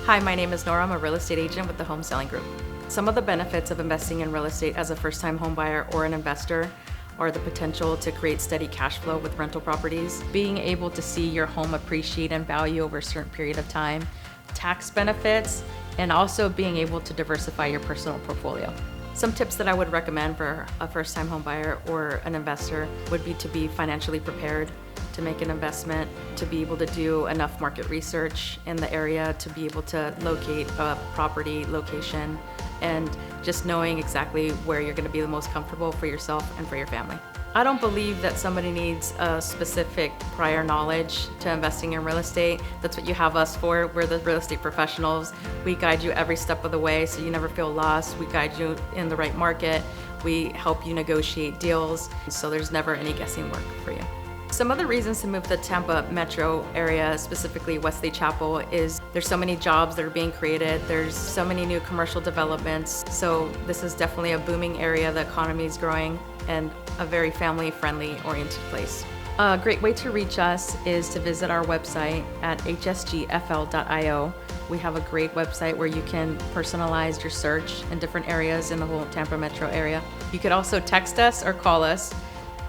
Hi, my name is Nora. I'm a real estate agent with the Home Selling Group. Some of the benefits of investing in real estate as a first-time home buyer or an investor are the potential to create steady cash flow with rental properties, being able to see your home appreciate in value over a certain period of time, tax benefits, and also being able to diversify your personal portfolio. Some tips that I would recommend for a first-time home buyer or an investor would be to be financially prepared to make an investment, to be able to do enough market research in the area to be able to locate a property location, and just knowing exactly where you're going to be the most comfortable for yourself and for your family. I don't believe that somebody needs a specific prior knowledge to investing in real estate. That's what you have us for. We're the real estate professionals. We guide you every step of the way so you never feel lost. We guide you in the right market. We help you negotiate deals, so there's never any guessing work for you. Some other reasons to move to the Tampa Metro area, specifically Wesley Chapel, is there's so many jobs that are being created. There's so many new commercial developments. So this is definitely a booming area. The economy is growing and a very family-friendly oriented place. A great way to reach us is to visit our website at hsgfl.io. We have a great website where you can personalize your search in different areas in the whole Tampa Metro area. You could also text us or call us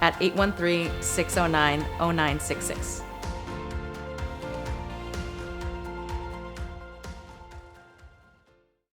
at 813-609-0966.